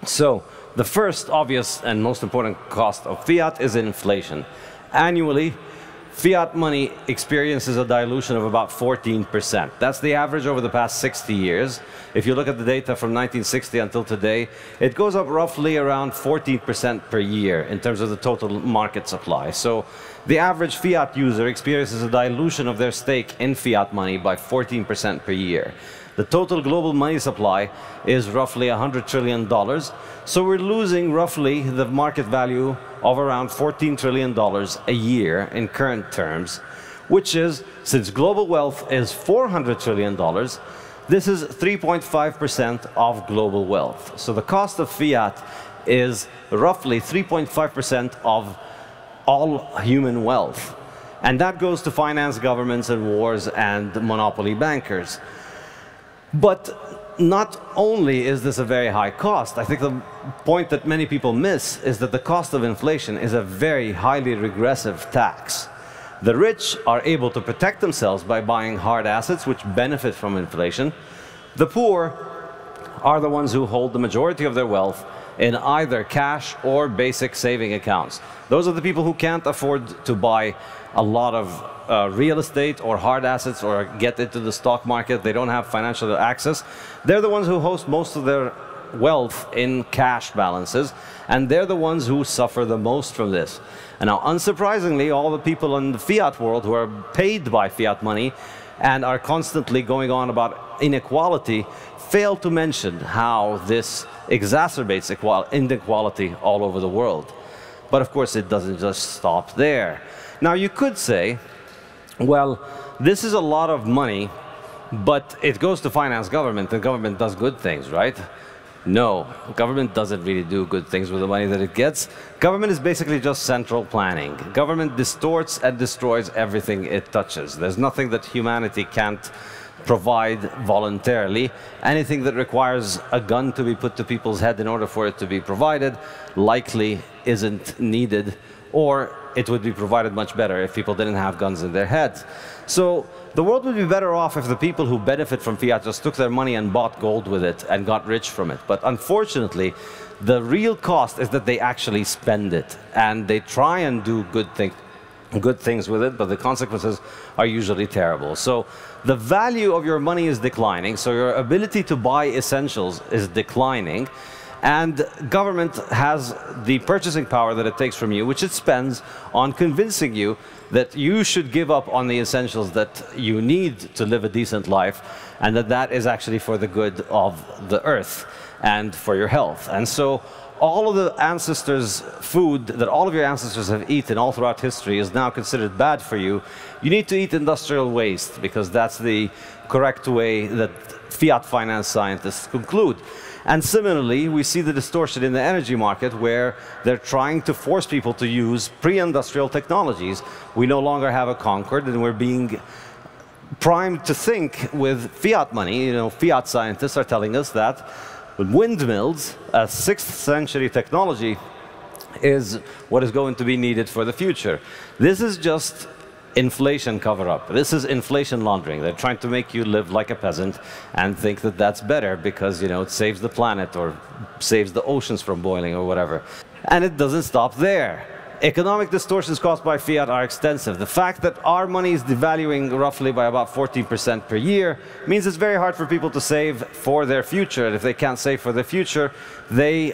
So the first obvious and most important cost of fiat is inflation. Annually, fiat money experiences a dilution of about 14%. That's the average over the past 60 years. If you look at the data from 1960 until today, it goes up roughly around 14% per year in terms of the total market supply. So the average fiat user experiences a dilution of their stake in fiat money by 14% per year. The total global money supply is roughly $100 trillion. So we're losing roughly the market value of around $14 trillion a year in current terms, which is, since global wealth is $400 trillion, this is 3.5% of global wealth. So the cost of fiat is roughly 3.5% of all human wealth. And that goes to finance governments and wars and monopoly bankers. But not only is this a very high cost, I think the point that many people miss is that the cost of inflation is a very highly regressive tax. The rich are able to protect themselves by buying hard assets which benefit from inflation. The poor are the ones who hold the majority of their wealth in either cash or basic saving accounts. Those are the people who can't afford to buy a lot of real estate or hard assets or get into the stock market. They don't have financial access. They're the ones who host most of their wealth in cash balances, and they're the ones who suffer the most from this. And now, unsurprisingly, all the people in the fiat world who are paid by fiat money and are constantly going on about inequality fail to mention how this exacerbates inequality all over the world. But of course, it doesn't just stop there. Now, you could say, well, this is a lot of money, but it goes to finance government, and government does good things, right? No, government doesn't really do good things with the money that it gets. Government is basically just central planning. Government distorts and destroys everything it touches. There's nothing that humanity can't provide voluntarily. Anything that requires a gun to be put to people's head in order for it to be provided likely isn't needed, or it would be provided much better if people didn't have guns in their heads. So the world would be better off if the people who benefit from fiat just took their money and bought gold with it and got rich from it. But unfortunately, the real cost is that they actually spend it, and they try and do good things with it, but the consequences are usually terrible. So the value of your money is declining, so your ability to buy essentials is declining, and government has the purchasing power that it takes from you, which it spends on convincing you that you should give up on the essentials that you need to live a decent life, and that is actually for the good of the earth and for your health. And so all of the ancestors' food that all of your ancestors have eaten all throughout history is now considered bad for you. You need to eat industrial waste, because that's the correct way that fiat finance scientists conclude. And similarly, we see the distortion in the energy market, where they're trying to force people to use pre-industrial technologies. We no longer have a Concorde, and we're being primed to think with fiat money. You know, fiat scientists are telling us that windmills, a 6th century technology, is what is going to be needed for the future. This is just inflation cover-up. This is inflation laundering. They're trying to make you live like a peasant and think that that's better because, you know, it saves the planet or saves the oceans from boiling or whatever. And it doesn't stop there. Economic distortions caused by fiat are extensive. The fact that our money is devaluing roughly by about 14% per year means it's very hard for people to save for their future. And if they can't save for their future, they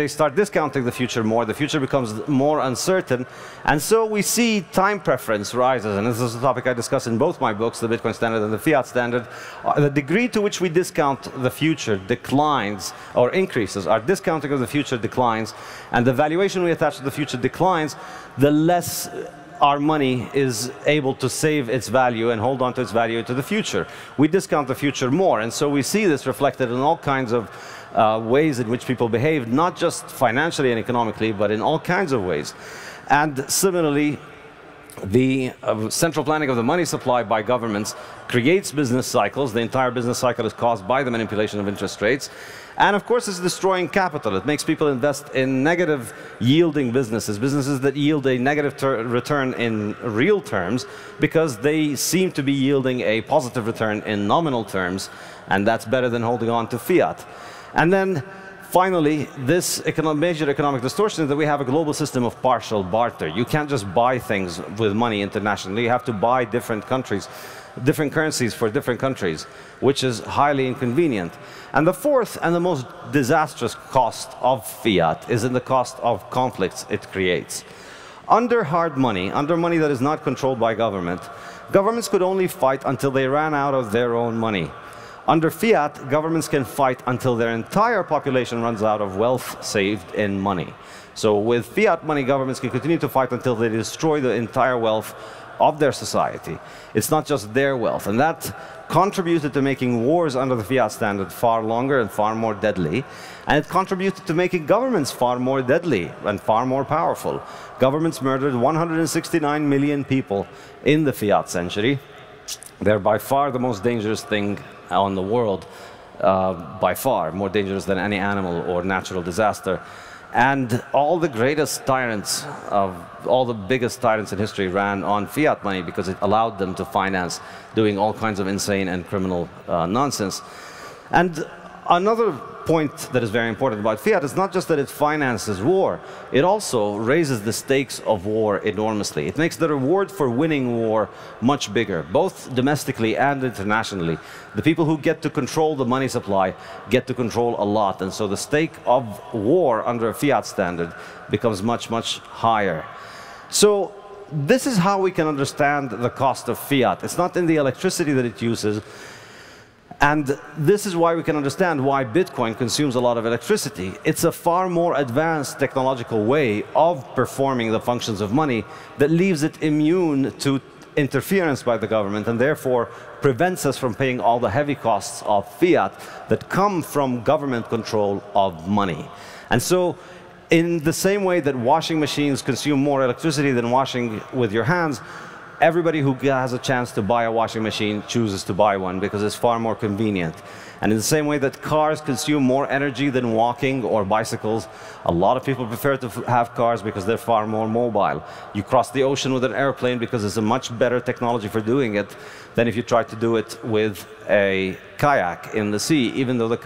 start discounting the future more. The future becomes more uncertain. And so we see time preference rises. And this is a topic I discuss in both my books, The Bitcoin Standard and The Fiat Standard. The degree to which we discount the future declines or increases. Our discounting of the future declines. And the valuation we attach to the future declines, the less our money is able to save its value and hold on to its value into the future. We discount the future more, and so we see this reflected in all kinds of ways in which people behave, not just financially and economically, but in all kinds of ways. And similarly, the central planning of the money supply by governments creates business cycles. The entire business cycle is caused by the manipulation of interest rates. And of course, it's destroying capital. It makes people invest in negative yielding businesses, businesses that yield a negative return in real terms, because they seem to be yielding a positive return in nominal terms, and that's better than holding on to fiat. And then Finally, this major economic distortion is that we have a global system of partial barter. You can't just buy things with money internationally. You have to buy different currencies for different countries, which is highly inconvenient. And the fourth and the most disastrous cost of fiat is in the cost of conflicts it creates. Under hard money, under money that is not controlled by government, governments could only fight until they ran out of their own money. Under fiat, governments can fight until their entire population runs out of wealth saved in money. So with fiat money, governments can continue to fight until they destroy the entire wealth of their society. It's not just their wealth. And that contributed to making wars under the fiat standard far longer and far more deadly. And it contributed to making governments far more deadly and far more powerful. Governments murdered 169 million people in the fiat century. They're by far the most dangerous thing on the world, by far, more dangerous than any animal or natural disaster. And all the greatest tyrants, all the biggest tyrants in history ran on fiat money because it allowed them to finance doing all kinds of insane and criminal nonsense. And another point that is very important about fiat is not just that it finances war, it also raises the stakes of war enormously. It makes the reward for winning war much bigger, both domestically and internationally. The people who get to control the money supply get to control a lot, and so the stake of war under a fiat standard becomes much, much higher. So this is how we can understand the cost of fiat. It's not in the electricity that it uses. And this is why we can understand why Bitcoin consumes a lot of electricity. It's a far more advanced technological way of performing the functions of money that leaves it immune to interference by the government and therefore prevents us from paying all the heavy costs of fiat that come from government control of money. And so, in the same way that washing machines consume more electricity than washing with your hands, everybody who has a chance to buy a washing machine chooses to buy one because it's far more convenient. And in the same way that cars consume more energy than walking or bicycles, a lot of people prefer to have cars because they're far more mobile. You cross the ocean with an airplane because it's a much better technology for doing it than if you try to do it with a kayak in the sea, even though the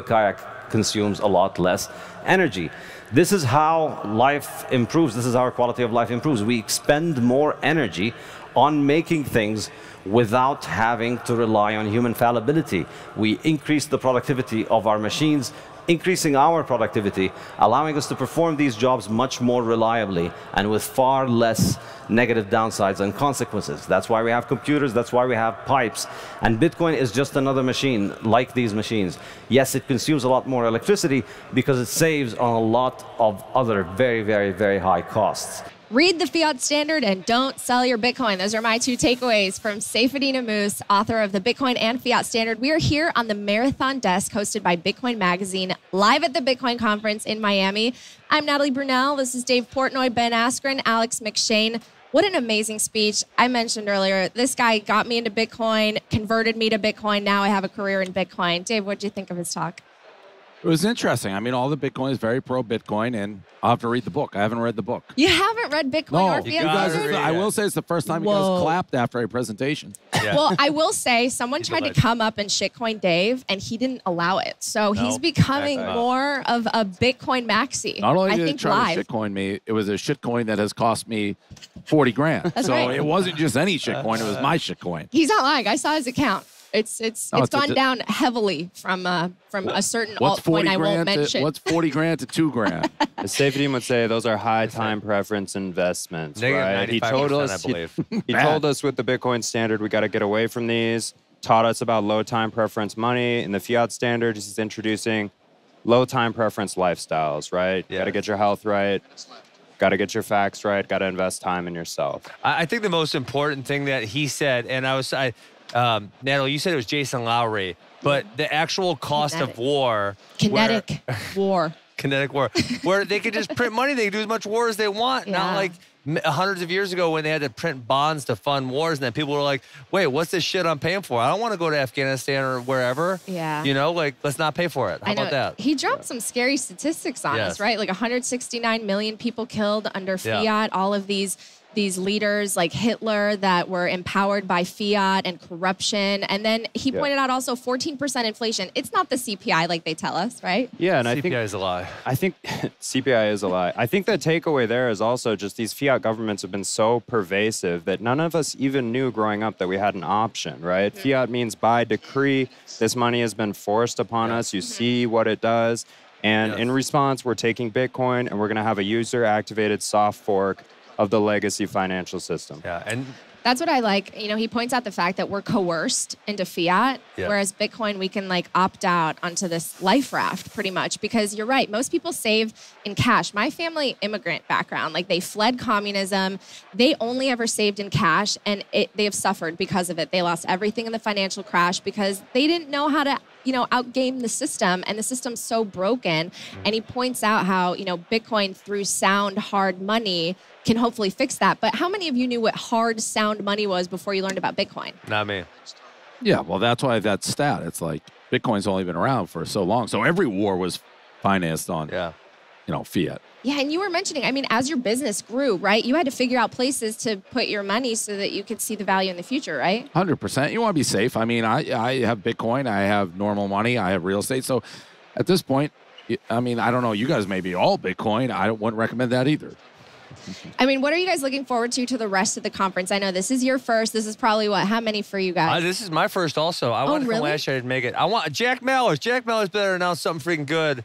kayak consumes a lot less energy. This is how life improves. This is how our quality of life improves. We expend more energy on making things without having to rely on human fallibility. We increase the productivity of our machines, increasing our productivity, allowing us to perform these jobs much more reliably and with far less negative downsides and consequences. That's why we have computers, that's why we have pipes. And Bitcoin is just another machine like these machines. Yes, it consumes a lot more electricity because it saves on a lot of other very, very, very high costs. Read the fiat standard and don't sell your Bitcoin. Those are my two takeaways from Saifedean Ammous, author of the Bitcoin and Fiat Standard. We are here on the Marathon Desk, hosted by Bitcoin Magazine, live at the Bitcoin Conference in Miami. I'm Natalie Brunell. This is Dave Portnoy, Ben Askren, Alex McShane. What an amazing speech. I mentioned earlier, this guy got me into Bitcoin, converted me to Bitcoin. Now I have a career in Bitcoin. Dave, what did you think of his talk? It was interesting. I mean, all the Bitcoin is very pro-Bitcoin, and I'll have to read the book. I haven't read the book. You haven't read Bitcoin or Fiat? I will say it's the first time you guys clapped after a presentation. Yeah. Well, I will say someone tried to come up and shitcoin Dave, and he didn't allow it. So he's becoming more of a Bitcoin maxi. Not only did he try to shitcoin me, it was a shitcoin that has cost me 40 grand. That's so right. It wasn't just any shitcoin; it was my shitcoin. He's not lying. I saw his account. It's gone down heavily from a certain altcoin I won't mention. What's 40 grand to 2 grand? As Saifedean would say, those are high time preference investments, right? He told us, he told us with the Bitcoin standard, we got to get away from these. Taught us about low time preference money. In the fiat standard, he's introducing low time preference lifestyles, right? Yeah. Got to get your health right. Got to get your facts right. Got to invest time in yourself. I think the most important thing that he said, and Natalie, you said it was Jason Lowry, but the actual cost of war. Kinetic war. Kinetic war. Where they could just print money. They could do as much war as they want. Yeah. Not like hundreds of years ago when they had to print bonds to fund wars, and then people were like, wait, what's this shit I'm paying for? I don't want to go to Afghanistan or wherever. Yeah. You know, like, let's not pay for it. How about that? He dropped some scary statistics on us, right? Like 169 million people killed under fiat, all of these these leaders like Hitler that were empowered by fiat and corruption. And then he pointed out also 14% inflation. It's not the CPI like they tell us, right? Yeah, and I think CPI is a lie. I think CPI is a lie. I think the takeaway there is also just these fiat governments have been so pervasive that none of us even knew growing up that we had an option, right? Fiat means by decree. This money has been forced upon us. You see what it does. And in response, we're taking Bitcoin and we're going to have a user-activated soft fork of the legacy financial system. Yeah, and that's what I like. You know, he points out the fact that we're coerced into fiat, whereas Bitcoin, we can like opt out onto this life raft pretty much, because you're right. Most people save in cash. My family, immigrant background, like they fled communism. They only ever saved in cash, and they have suffered because of it. They lost everything in the financial crash because they didn't know how to, you know, outgame the system, and the system's so broken. And he points out how, you know, Bitcoin through sound, hard money can hopefully fix that. But how many of you knew what hard, sound money was before you learned about Bitcoin? not me. Yeah, well, that's why that stat. It's like Bitcoin's only been around for so long. So every war was financed on, you know, fiat. Yeah, and you were mentioning, I mean, as your business grew, right, you had to figure out places to put your money so that you could see the value in the future, right? 100%. You want to be safe. I mean, I have Bitcoin. I have normal money. I have real estate. So at this point, I mean, I don't know. You guys may be all Bitcoin. I wouldn't recommend that either. I mean, what are you guys looking forward to the rest of the conference? I know this is your first. This is probably what? How many for you guys? This is my first also. I wanted from last year. I didn't make it. I want Jack Mallers. Jack Mallers better announce something freaking good.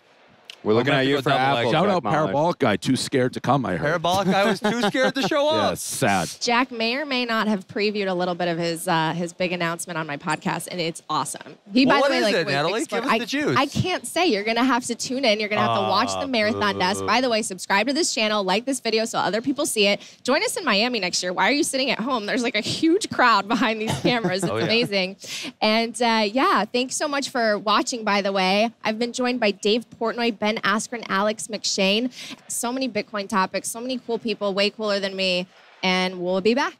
We're looking at you for Apple. Shout out Parabolic Guy, too scared to come, I heard. Parabolic Guy was too scared to show up. Yeah, sad. Jack may or may not have previewed a little bit of his big announcement on my podcast, and it's awesome. He, by the way, what is it, Natalie? Give us the juice. I can't say. You're going to have to tune in. You're going to have to watch the Marathon Desk. By the way, subscribe to this channel, like this video so other people see it. Join us in Miami next year. Why are you sitting at home? There's like a huge crowd behind these cameras. It's amazing. And yeah, thanks so much for watching, by the way. I've been joined by Dave Portnoy, Ben Askren, Alex McShane. So many Bitcoin topics, so many cool people, way cooler than me. And we'll be back.